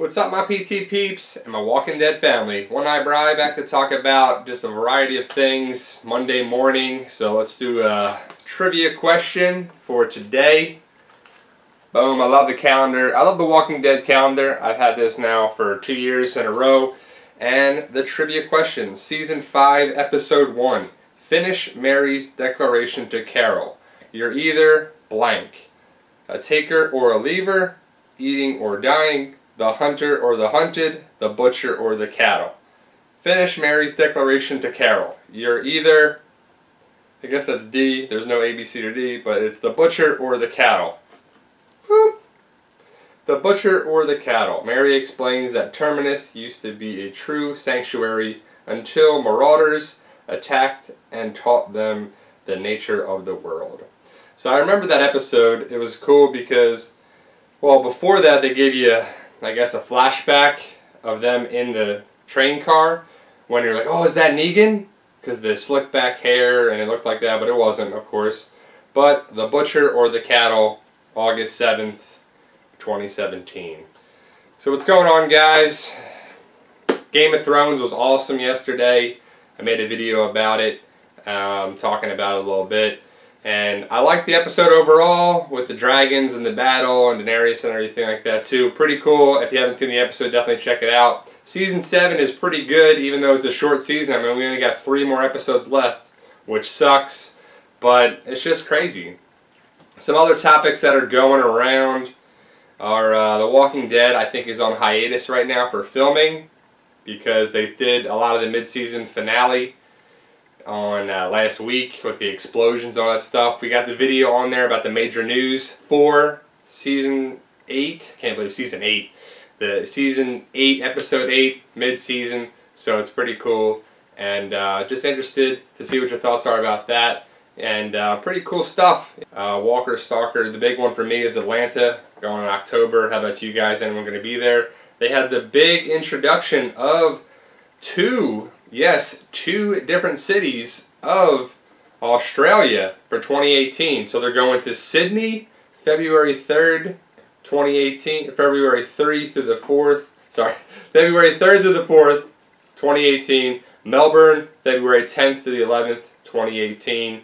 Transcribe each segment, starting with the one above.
What's up, my PT peeps and my Walking Dead family? One Eye Bri back to talk about just a variety of things Monday morning. So let's do a trivia question for today. Boom, I love the calendar. I love the Walking Dead calendar. I've had this now for 2 years in a row. And the trivia question, Season 5, Episode 1. Finish Mary's declaration to Carol. You're either blank. A taker or a leaver, eating or dying, the hunter or the hunted, the butcher or the cattle. Finish Mary's declaration to Carol. You're either, I guess that's D, there's no A, B, C, or D, but it's the butcher or the cattle. Whoop. The butcher or the cattle. Mary explains that Terminus used to be a true sanctuary until marauders attacked and taught them the nature of the world. So I remember that episode. It was cool because, well, before that they gave you, I guess, a flashback of them in the train car when you're like, oh, is that Negan? Because the slick back hair and it looked like that, but it wasn't, of course. But the butcher or the cattle, August 7th, 2017. So what's going on, guys? Game of Thrones was awesome yesterday. I made a video about it, talking about it a little bit. And I liked the episode overall with the dragons and the battle and Daenerys and everything like that too. Pretty cool. If you haven't seen the episode, definitely check it out. Season 7 is pretty good, even though it's a short season. I mean, we only got 3 more episodes left, which sucks, but it's just crazy. Some other topics that are going around are The Walking Dead, I think, is on hiatus right now for filming because they did a lot of the mid-season finale on last week with the explosions and all that stuff. We got the video on there about the major news for Season 8. Can't believe Season 8. The Season 8, Episode 8, mid-season. So it's pretty cool. And just interested to see what your thoughts are about that. And pretty cool stuff. Walker Stalker, the big one for me is Atlanta, going in October. How about you guys? Anyone going to be there? They had the big introduction of 2 different cities of Australia for 2018. So they're going to Sydney, February 3rd, 2018, February 3rd through the 4th, February 3rd through the 4th, 2018. Melbourne, February 10th through the 11th, 2018.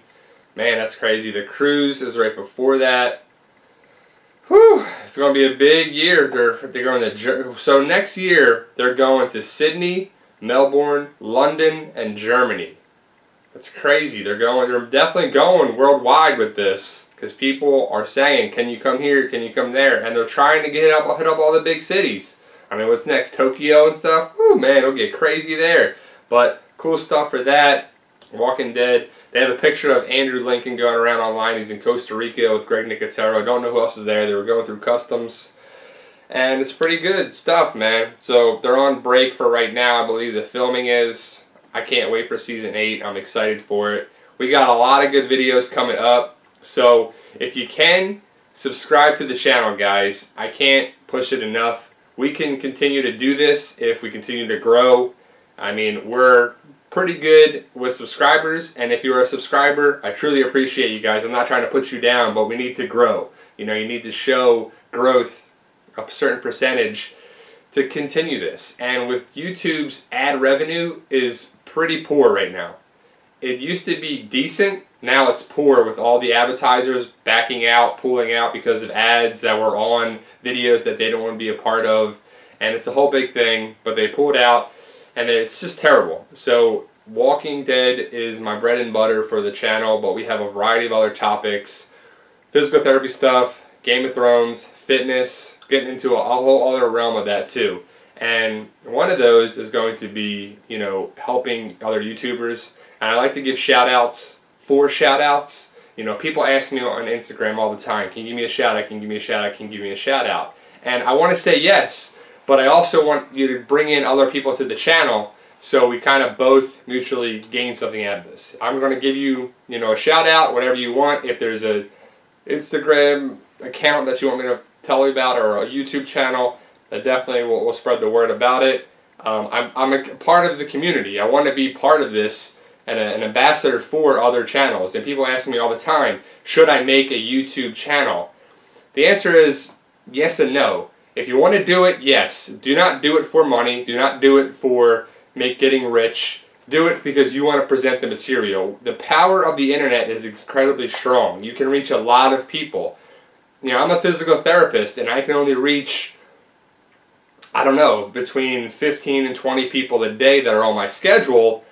Man, that's crazy. The cruise is right before that. Whew, it's going to be a big year. They're going to, so next year they're going to Sydney, Melbourne, London, and Germany. That's crazy. They're definitely going worldwide with this because people are saying, can you come here, can you come there? And they're trying to hit up all the big cities. I mean, what's next? Tokyo and stuff? Ooh, man, it'll get crazy there. But cool stuff for that. Walking Dead. They have a picture of Andrew Lincoln going around online. He's in Costa Rica with Greg Nicotero. I don't know who else is there. They were going through customs. And it's pretty good stuff, man. So they're on break for right now, I believe the filming is. I can't wait for Season 8. I'm excited for it. We got a lot of good videos coming up. So if you can, subscribe to the channel, guys. I can't push it enough. We can continue to do this if we continue to grow. I mean, we're pretty good with subscribers. And if you're a subscriber, I truly appreciate you guys. I'm not trying to put you down, but we need to grow. You know, you need to show growth, a certain percentage, to continue this. And with YouTube's ad revenue is pretty poor right now. It used to be decent, now it's poor with all the advertisers backing out, pulling out because of ads that were on videos that they don't want to be a part of. And it's a whole big thing, but they pulled out and it's just terrible. So Walking Dead is my bread and butter for the channel, but we have a variety of other topics. Physical therapy stuff, Game of Thrones, fitness, getting into a whole other realm of that too. And one of those is going to be, you know, helping other YouTubers. And I like to give shout outs for shout outs. You know, people ask me on Instagram all the time, can you give me a shout out, can you give me a shout out, can you give me a shout out? And I want to say yes, but I also want you to bring in other people to the channel so we kind of both mutually gain something out of this. I'm going to give you, you know, a shout out, whatever you want. If there's a Instagram account that you want me to tell you about or a YouTube channel, that definitely will spread the word about it. I'm a part of the community. I want to be part of this and an ambassador for other channels. And people ask me all the time, should I make a YouTube channel? The answer is yes and no. If you want to do it, yes. Do not do it for money. Do not do it for getting rich. Do it because you want to present the material. The power of the internet is incredibly strong. You can reach a lot of people. You know, I'm a physical therapist, and I can only reach, I don't know, between 15 and 20 people a day that are on my schedule,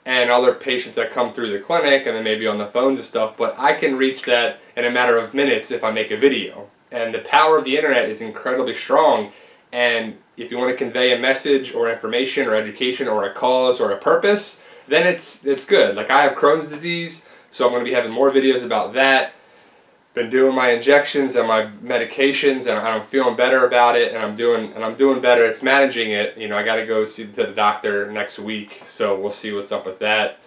and other patients that come through the clinic, and then maybe on the phones and stuff, but I can reach that in a matter of minutes if I make a video. And the power of the internet is incredibly strong, and if you want to convey a message or information or education or a cause or a purpose, then it's good. Like, I have Crohn's disease, so I'm going to be having more videos about that. Been doing my injections and my medications, and I'm feeling better about it, and I'm doing better. It's managing it. You know, I got to go see the doctor next week, so we'll see what's up with that.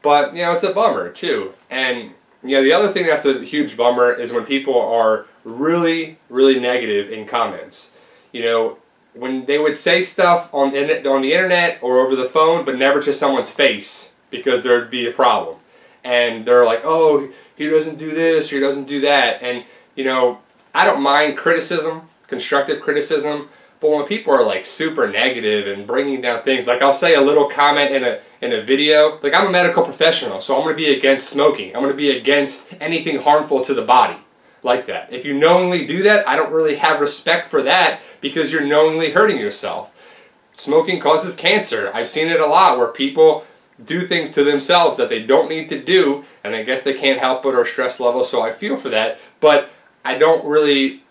But you know, it's a bummer too. And you know, the other thing that's a huge bummer is when people are really, really negative in comments. You know, when they would say stuff on the internet or over the phone, but never to someone's face because there'd be a problem. And they're like, oh, he doesn't do this or he doesn't do that. And, you know, I don't mind criticism, constructive criticism, but when people are like super negative and bringing down things, like I'll say a little comment in a video, like I'm a medical professional, so I'm going to be against smoking. I'm going to be against anything harmful to the body like that. If you knowingly do that, I don't really have respect for that because you're knowingly hurting yourself. Smoking causes cancer. I've seen it a lot where people do things to themselves that they don't need to do, and I guess they can't help it or stress level, so I feel for that, but I don't really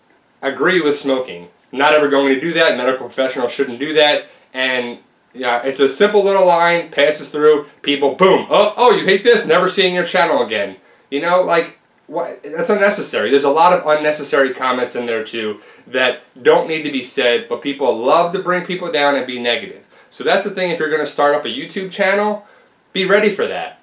agree with smoking. Not ever going to do that. Medical professionals shouldn't do that, and yeah, it's a simple little line, passes through, people, boom, oh, you hate this? Never seeing your channel again. You know, like, what? That's unnecessary. There's a lot of unnecessary comments in there too that don't need to be said, but people love to bring people down and be negative. So that's the thing, if you're going to start up a YouTube channel, be ready for that.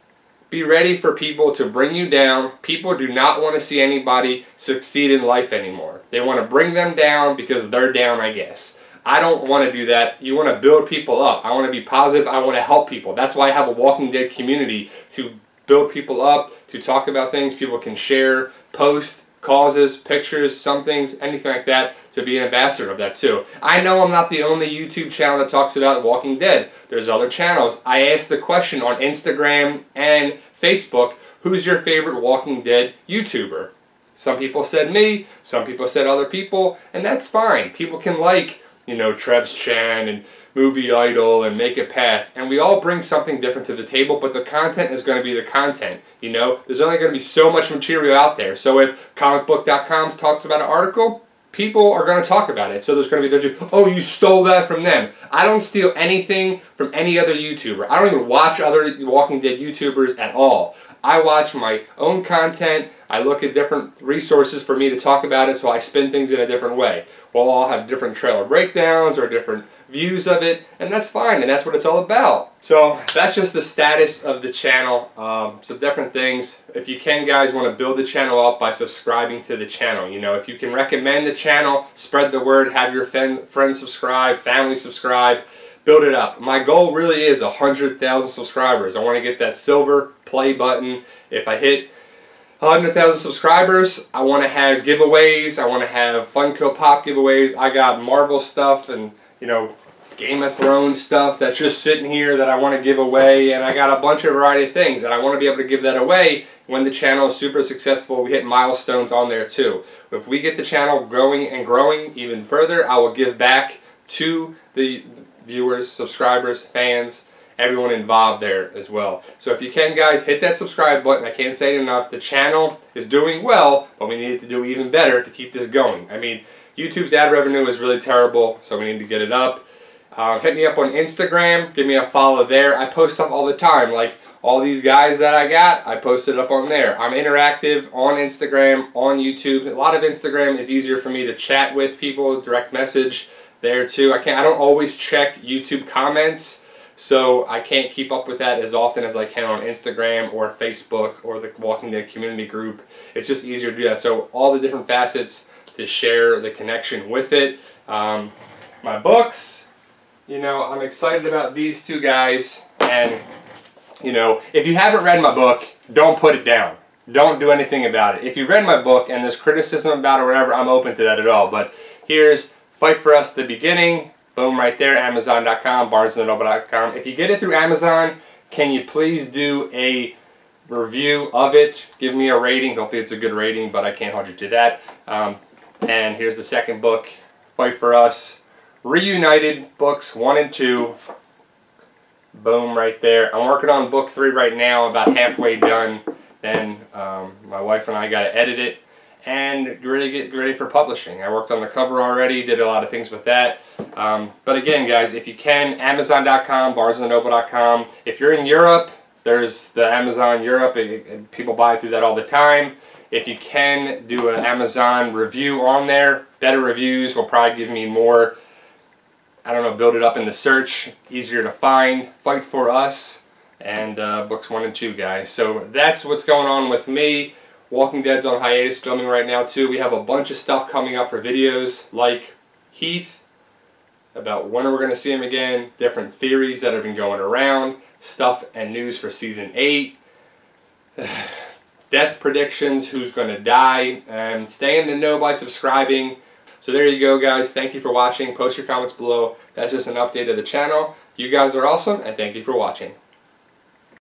Be ready for people to bring you down. People do not want to see anybody succeed in life anymore. They want to bring them down because they're down, I guess. I don't want to do that. You want to build people up. I want to be positive. I want to help people. That's why I have a Walking Dead community, to build people up, to talk about things people can share, post, causes, pictures, some things, anything like that, to be an ambassador of that too. I know I'm not the only YouTube channel that talks about Walking Dead. There's other channels. I asked the question on Instagram and Facebook, who's your favorite Walking Dead YouTuber? Some people said me, some people said other people, and that's fine. People can like, you know, Trev's Chan and Movie Idol and Make a Path, and we all bring something different to the table, but the content is going to be the content, you know? There's only going to be so much material out there, so if comicbook.com talks about an article, people are going to talk about it, so there's going to be those, oh, you stole that from them. I don't steal anything from any other YouTuber. I don't even watch other Walking Dead YouTubers at all. I watch my own content, I look at different resources for me to talk about it, so I spin things in a different way. We'll all have different trailer breakdowns or different views of it, and that's fine, and that's what it's all about. So that's just the status of the channel. Some different things. If you can, guys, want to build the channel up by subscribing to the channel. You know, if you can recommend the channel, spread the word, have your friends subscribe, family subscribe, build it up. My goal really is 100,000 subscribers. I want to get that silver play button. If I hit 100,000 subscribers, I want to have giveaways. I want to have Funko Pop giveaways. I got Marvel stuff and, you know, Game of Thrones stuff that's just sitting here that I want to give away, and I got a bunch of variety of things, and I want to be able to give that away when the channel is super successful. We hit milestones on there too. If we get the channel growing and growing even further, I will give back to the viewers, subscribers, fans, everyone involved there as well. So if you can, guys, hit that subscribe button. I can't say it enough. The channel is doing well, but we need to do even better to keep this going. I mean, YouTube's ad revenue is really terrible, so we need to get it up. Hit me up on Instagram. Give me a follow there. I post stuff all the time. Like all these guys that I got, I posted up on there. I'm interactive on Instagram, on YouTube. A lot of Instagram is easier for me to chat with people, direct message there too. I don't always check YouTube comments, so I can't keep up with that as often as I can on Instagram or Facebook or the Walking Dead community group. It's just easier to do that. So all the different facets to share the connection with it. My books, you know, I'm excited about these two guys, and you know, if you haven't read my book, don't put it down. Don't do anything about it. If you read my book and there's criticism about it or whatever, I'm open to that at all. But here's Fight for Us, the beginning. Boom, right there. Amazon.com, BarnesandNoble.com. If you get it through Amazon, can you please do a review of it? Give me a rating. Hopefully it's a good rating, but I can't hold you to that. And here's the second book, Fight for Us. Reunited, books 1 and 2. Boom, right there. I'm working on book 3 right now, about halfway done. Then my wife and I got to edit it and really get ready for publishing. I worked on the cover already, did a lot of things with that. But again, guys, if you can, Amazon.com, BarnesandNoble.com. If you're in Europe, there's the Amazon Europe. People buy through that all the time. If you can, do an Amazon review on there. Better reviews will probably give me more, I don't know, build it up in the search, easier to find. Fight for Us, and books 1 and 2, guys. So that's what's going on with me. Walking Dead's on hiatus, filming right now too. We have a bunch of stuff coming up for videos, like Heath, about when we're going to see him again, different theories that have been going around, stuff and news for season 8, death predictions, who's going to die, and stay in the know by subscribing. So there you go, guys. Thank you for watching. Post your comments below. That's just an update of the channel. You guys are awesome, and thank you for watching.